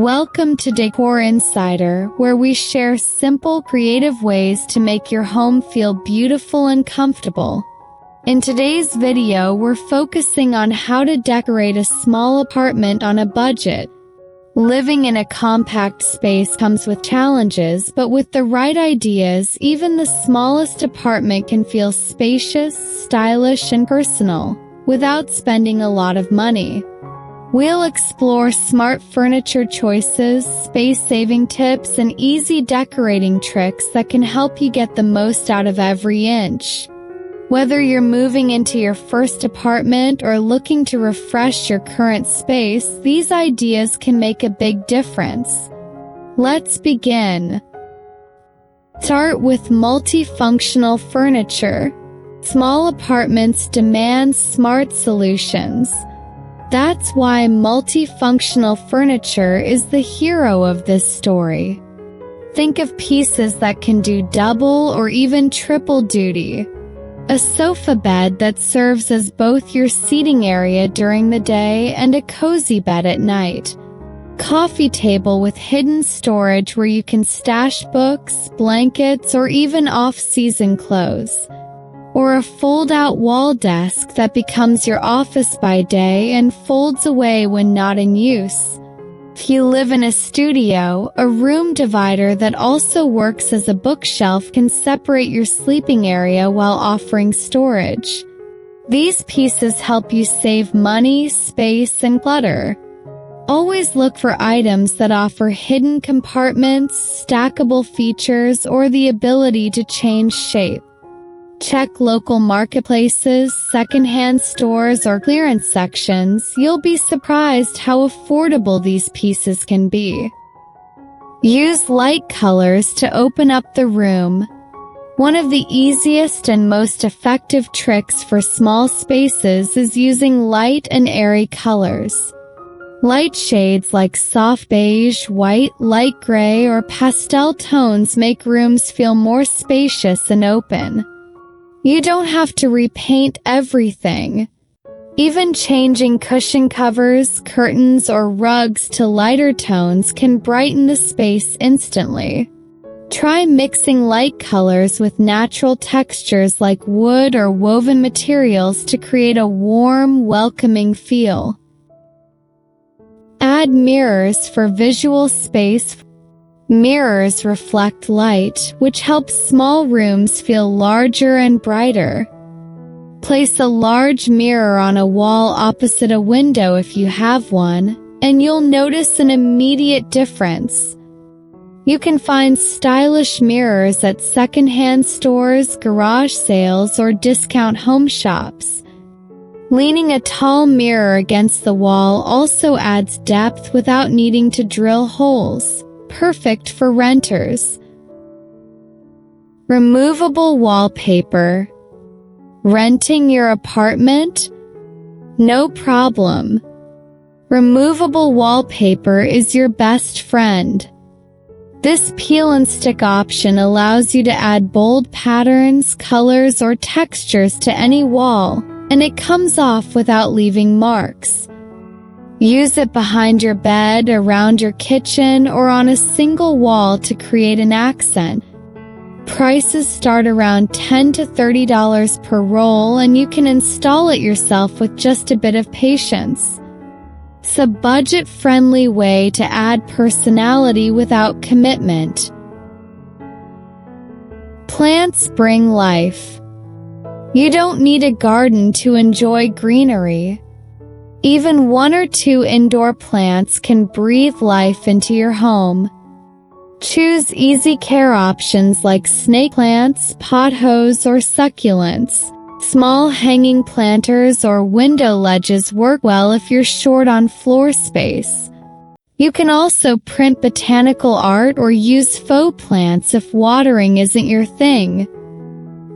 Welcome to Decor Insider, where we share simple, creative ways to make your home feel beautiful and comfortable. In today's video, we're focusing on how to decorate a small apartment on a budget. Living in a compact space comes with challenges, but with the right ideas, even the smallest apartment can feel spacious, stylish, and personal, without spending a lot of money. We'll explore smart furniture choices, space-saving tips, and easy decorating tricks that can help you get the most out of every inch. Whether you're moving into your first apartment or looking to refresh your current space, these ideas can make a big difference. Let's begin. Start with multifunctional furniture. Small apartments demand smart solutions. That's why multifunctional furniture is the hero of this story. Think of pieces that can do double or even triple duty. A sofa bed that serves as both your seating area during the day and a cozy bed at night. Coffee table with hidden storage where you can stash books, blankets, or even off-season clothes. Or a fold-out wall desk that becomes your office by day and folds away when not in use. If you live in a studio, a room divider that also works as a bookshelf can separate your sleeping area while offering storage. These pieces help you save money, space, and clutter. Always look for items that offer hidden compartments, stackable features, or the ability to change shape. Check local marketplaces, secondhand stores, or clearance sections. You'll be surprised how affordable these pieces can be. Use light colors to open up the room. One of the easiest and most effective tricks for small spaces is using light and airy colors. Light shades like soft beige, white, light gray, or pastel tones make rooms feel more spacious and open. You don't have to repaint everything. Even changing cushion covers, curtains, or rugs to lighter tones can brighten the space instantly. Try mixing light colors with natural textures like wood or woven materials to create a warm, welcoming feel. Add mirrors for visual space. Mirrors reflect light, which helps small rooms feel larger and brighter. Place a large mirror on a wall opposite a window if you have one, and you'll notice an immediate difference. You can find stylish mirrors at secondhand stores, garage sales, or discount home shops. Leaning a tall mirror against the wall also adds depth without needing to drill holes. Perfect for renters. Removable wallpaper. Renting your apartment? No problem. Removable wallpaper is your best friend. This peel and stick option allows you to add bold patterns, colors, or textures to any wall, and it comes off without leaving marks. Use it behind your bed, around your kitchen, or on a single wall to create an accent. Prices start around $10 to $30 per roll, and you can install it yourself with just a bit of patience. It's a budget-friendly way to add personality without commitment. Plants bring life. You don't need a garden to enjoy greenery. Even 1 or 2 indoor plants can breathe life into your home. Choose easy care options like snake plants, pothos, or succulents. Small hanging planters or window ledges work well if you're short on floor space. You can also print botanical art or use faux plants if watering isn't your thing.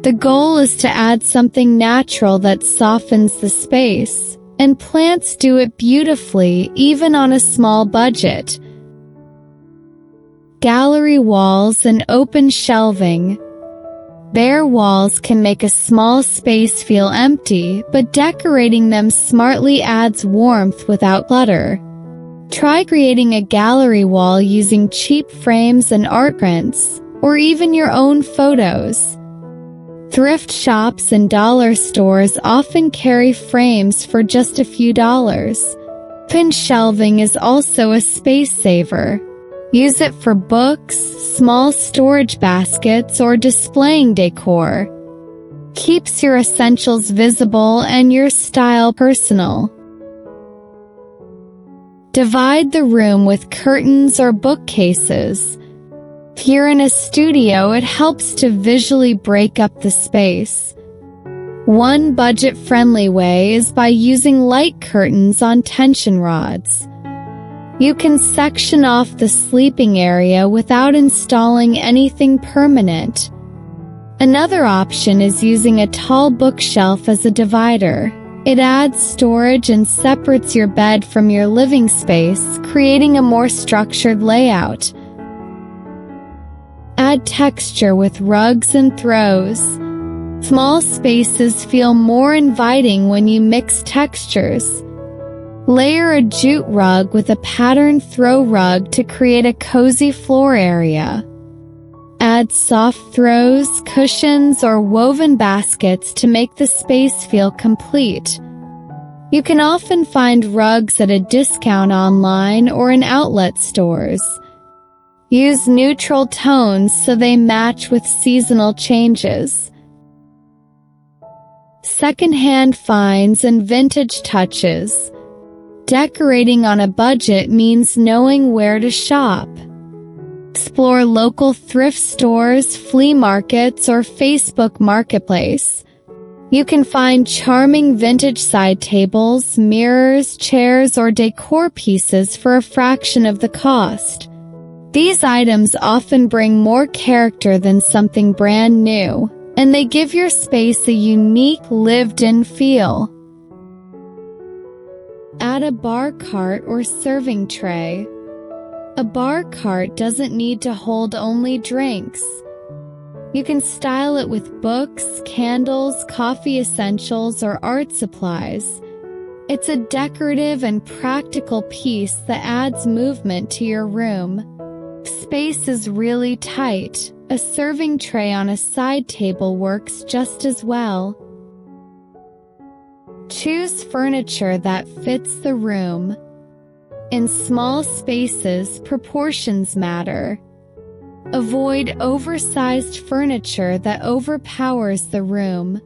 The goal is to add something natural that softens the space. And plants do it beautifully, even on a small budget. Gallery walls and open shelving. Bare walls can make a small space feel empty, but decorating them smartly adds warmth without clutter. Try creating a gallery wall using cheap frames and art prints, or even your own photos. Thrift shops and dollar stores often carry frames for just a few dollars. Open shelving is also a space saver. Use it for books, small storage baskets, or displaying decor. Keeps your essentials visible and your style personal. Divide the room with curtains or bookcases. If you're in a studio, it helps to visually break up the space. One budget-friendly way is by using light curtains on tension rods. You can section off the sleeping area without installing anything permanent. Another option is using a tall bookshelf as a divider. It adds storage and separates your bed from your living space, creating a more structured layout. Add texture with rugs and throws. Small spaces feel more inviting when you mix textures. Layer a jute rug with a patterned throw rug to create a cozy floor area. Add soft throws, cushions, or woven baskets to make the space feel complete. You can often find rugs at a discount online or in outlet stores. Use neutral tones so they match with seasonal changes. Secondhand finds and vintage touches. Decorating on a budget means knowing where to shop. Explore local thrift stores, flea markets, or Facebook Marketplace. You can find charming vintage side tables, mirrors, chairs, or decor pieces for a fraction of the cost. These items often bring more character than something brand new, and they give your space a unique, lived-in feel. Add a bar cart or serving tray. A bar cart doesn't need to hold only drinks. You can style it with books, candles, coffee essentials, or art supplies. It's a decorative and practical piece that adds movement to your room. Space is really tight. A serving tray on a side table works just as well. Choose furniture that fits the room. In small spaces, proportions matter. Avoid oversized furniture that overpowers the room.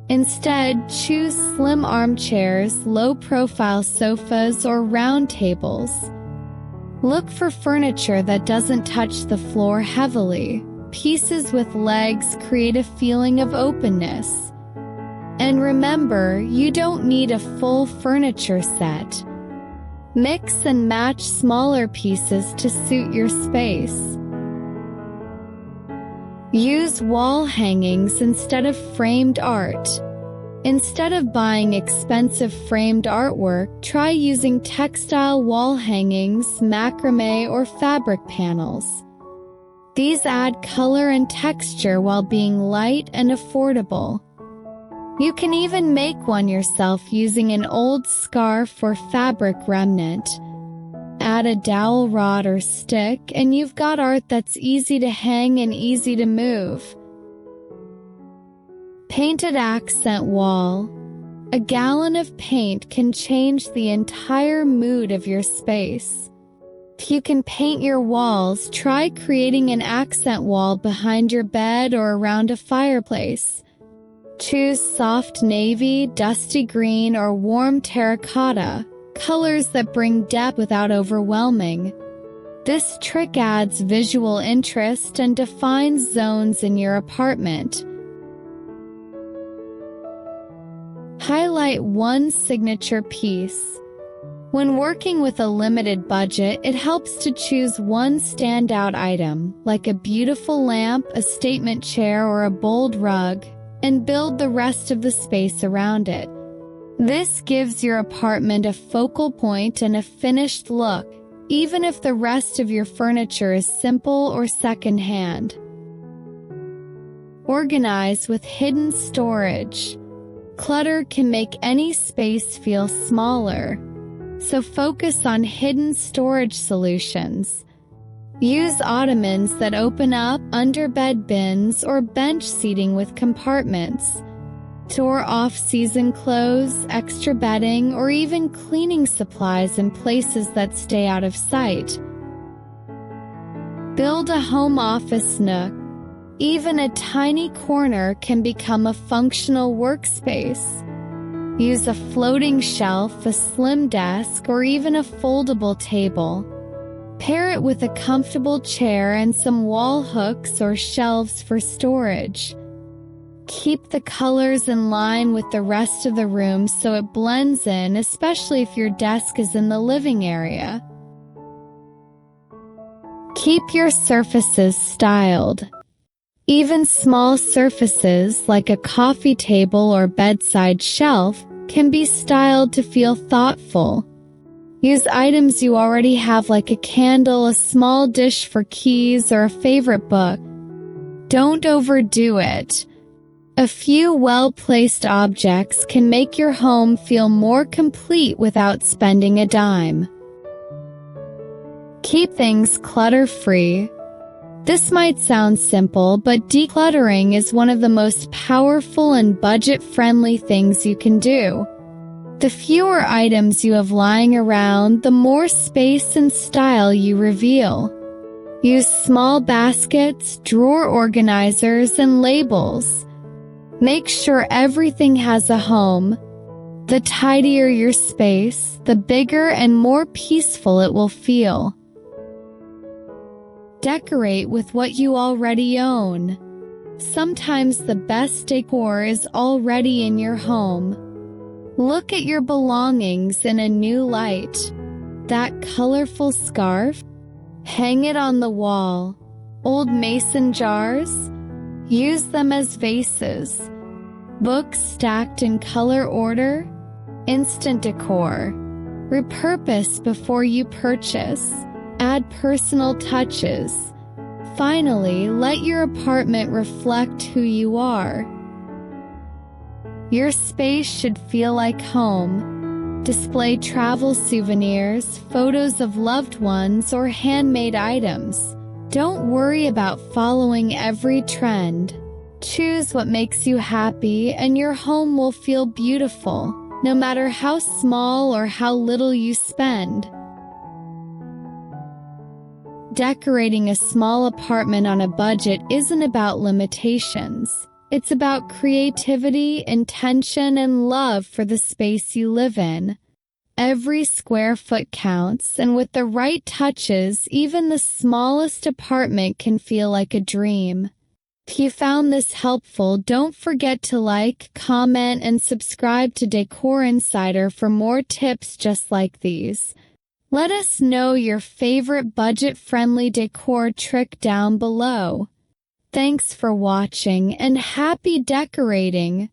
Instead, choose slim armchairs, low-profile sofas, or round tables. Look for furniture that doesn't touch the floor heavily. Pieces with legs create a feeling of openness. And remember, you don't need a full furniture set. Mix and match smaller pieces to suit your space. Use wall hangings instead of framed art. Instead of buying expensive framed artwork, try using textile wall hangings, macrame, or fabric panels. These add color and texture while being light and affordable. You can even make one yourself using an old scarf or fabric remnant. Add a dowel rod or stick, and you've got art that's easy to hang and easy to move. Painted accent wall. A gallon of paint can change the entire mood of your space. If you can paint your walls, try creating an accent wall behind your bed or around a fireplace. Choose soft navy, dusty green, or warm terracotta, colors that bring depth without overwhelming. This trick adds visual interest and defines zones in your apartment. Highlight one signature piece. When working with a limited budget, it helps to choose one standout item, like a beautiful lamp, a statement chair, or a bold rug, and build the rest of the space around it. This gives your apartment a focal point and a finished look, even if the rest of your furniture is simple or secondhand. Organize with hidden storage. Clutter can make any space feel smaller. so focus on hidden storage solutions. Use ottomans that open up, underbed bins, or bench seating with compartments. Store off-season clothes, extra bedding, or even cleaning supplies in places that stay out of sight. Build a home office nook. Even a tiny corner can become a functional workspace. Use a floating shelf, a slim desk, or even a foldable table. Pair it with a comfortable chair and some wall hooks or shelves for storage. Keep the colors in line with the rest of the room so it blends in, especially if your desk is in the living area. Keep your surfaces styled. Even small surfaces like a coffee table or bedside shelf can be styled to feel thoughtful. Use items you already have like a candle, a small dish for keys, or a favorite book. Don't overdo it. A few well-placed objects can make your home feel more complete without spending a dime. Keep things clutter-free. This might sound simple, but decluttering is one of the most powerful and budget-friendly things you can do. The fewer items you have lying around, the more space and style you reveal. Use small baskets, drawer organizers, and labels. Make sure everything has a home. The tidier your space, the bigger and more peaceful it will feel. Decorate with what you already own. Sometimes the best decor is already in your home. Look at your belongings in a new light. That colorful scarf? Hang it on the wall. Old mason jars? Use them as vases. Books stacked in color order? Instant decor. Repurpose before you purchase. Add personal touches. Finally, let your apartment reflect who you are. Your space should feel like home. Display travel souvenirs, photos of loved ones, or handmade items. Don't worry about following every trend. Choose what makes you happy, and your home will feel beautiful, no matter how small or how little you spend. Decorating a small apartment on a budget isn't about limitations. It's about creativity, intention, and love for the space you live in. Every square foot counts, and with the right touches, even the smallest apartment can feel like a dream. If you found this helpful, don't forget to like, comment, and subscribe to Decor Insider for more tips just like these. Let us know your favorite budget-friendly decor trick down below. Thanks for watching and happy decorating!